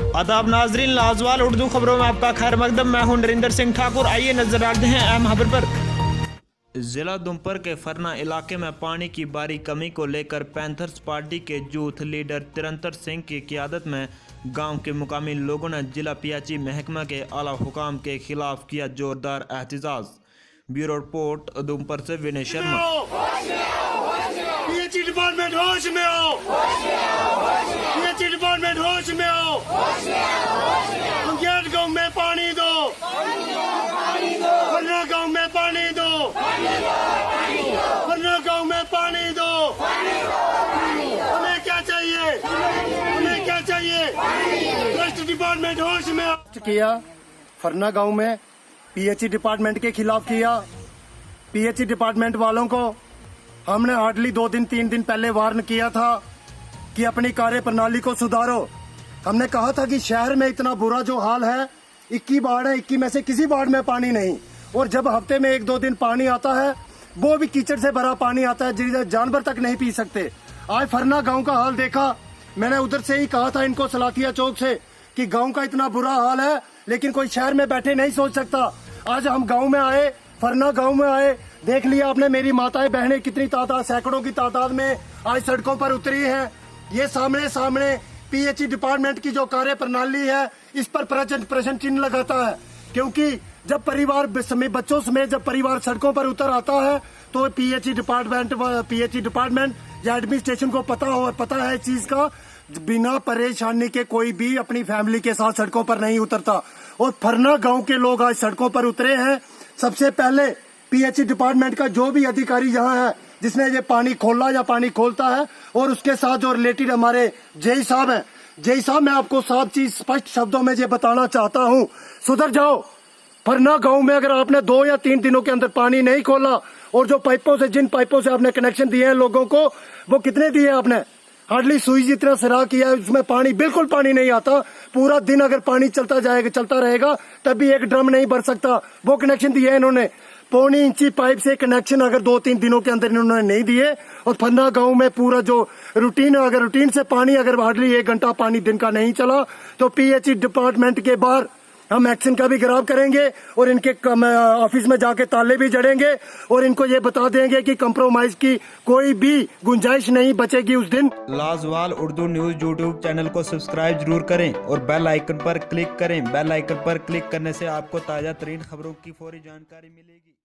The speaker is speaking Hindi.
आदाब नाजरीन, लाजवाल उर्दू खबरों में आपका खैर मकदम। मैं हूं नरेंद्र सिंह ठाकुर। आइए नजर डालते हैं अहम खबर पर। जिला दुमपर के फरना इलाके में पानी की भारी कमी को लेकर पैंथर्स पार्टी के यूथ लीडर तिरंतर सिंह की क़ियादत में गांव के मुकामी लोगों ने जिला पीएचई महकमा के आला हुकाम के खिलाफ किया जोरदार एहतजाज। ब्यूरो रिपोर्ट उधमपुर से विनय शर्मा। पीएचई डिपार्टमेंट होश में आओ, पीएचई डिपार्टमेंट होश में आओ। मुंगेर गांव में पानी दो, फरना गांव में पानी दो, फरना गांव में पानी दो। हमें क्या चाहिए, हमें क्या चाहिए? ट्रस्ट डिपार्टमेंट होश में आओ। किया फरना गांव में पीएचई डिपार्टमेंट के खिलाफ किया। पीएचई डिपार्टमेंट वालों को हमने हार्डली 2-3 दिन पहले वार्न किया था कि अपनी कार्य प्रणाली को सुधारो। हमने कहा था कि शहर में इतना बुरा जो हाल है, 21 बाढ़ है, 21 में से किसी बाढ़ में पानी नहीं, और जब हफ्ते में 1-2 दिन पानी आता है वो भी कीचड़ से भरा पानी आता है, जिसे जानवर तक नहीं पी सकते। आज फरना गांव का हाल देखा, मैंने उधर से ही कहा था इनको सलातिया चौक से कि गांव का इतना बुरा हाल है, लेकिन कोई शहर में बैठे नहीं सोच सकता। आज हम गांव में आए, फरना गांव में आए, देख लिया आपने मेरी माताएं बहनें कितनी तादाद, सैकड़ों की तादाद में आज सड़कों पर उतरी हैं। ये सामने पीएचई डिपार्टमेंट की जो कार्य प्रणाली है इस पर प्रश्न चिन्ह लगाता है, क्योंकि जब परिवार बच्चों समेत जब परिवार सड़कों पर उतर आता है तो पीएचई डिपार्टमेंट या एडमिनिस्ट्रेशन को पता है इस चीज का, बिना परेशानी के कोई भी अपनी फैमिली के साथ सड़कों पर नहीं उतरता। और फरना गांव के लोग आज सड़कों पर उतरे हैं। सबसे पहले पीएचई डिपार्टमेंट का जो भी अधिकारी यहाँ है जिसने ये पानी खोला या पानी खोलता है, और उसके साथ जो रिलेटेड हमारे जेई साहब हैं, जेई साहब मैं आपको साफ चीज स्पष्ट शब्दों में ये बताना चाहता हूँ, सुधर जाओ। फरना गांव में अगर आपने 2 या 3 दिनों के अंदर पानी नहीं खोला, और जो जिन पाइपों से आपने कनेक्शन दिए हैं लोगों को, वो कितने दिए आपने? हार्डली सुई जितना सिरा किया है, उसमें पानी बिल्कुल पानी नहीं आता। पूरा दिन अगर पानी चलता रहेगा तब भी एक ड्रम नहीं भर सकता। वो कनेक्शन दिए इन्होंने 1.25 इंची पाइप से कनेक्शन अगर 2-3 दिनों के अंदर इन्होंने नहीं दिए। और फरना गांव में पूरा जो रूटीन है, अगर रूटीन से पानी अगर हार्डली 1 घंटा पानी दिन का नहीं चला तो पीएचई डिपार्टमेंट के बाहर हम एक्शन का भी गिरफ्तार करेंगे, और इनके ऑफिस में जाके ताले भी जड़ेंगे, और इनको ये बता देंगे कि कंप्रोमाइज की कोई भी गुंजाइश नहीं बचेगी उस दिन। लाजवाल उर्दू न्यूज यूट्यूब चैनल को सब्सक्राइब जरूर करें और बेल आइकन पर क्लिक करें। बेल आइकन पर क्लिक करने से आपको ताजा तरीन खबरों की फौरी जानकारी मिलेगी।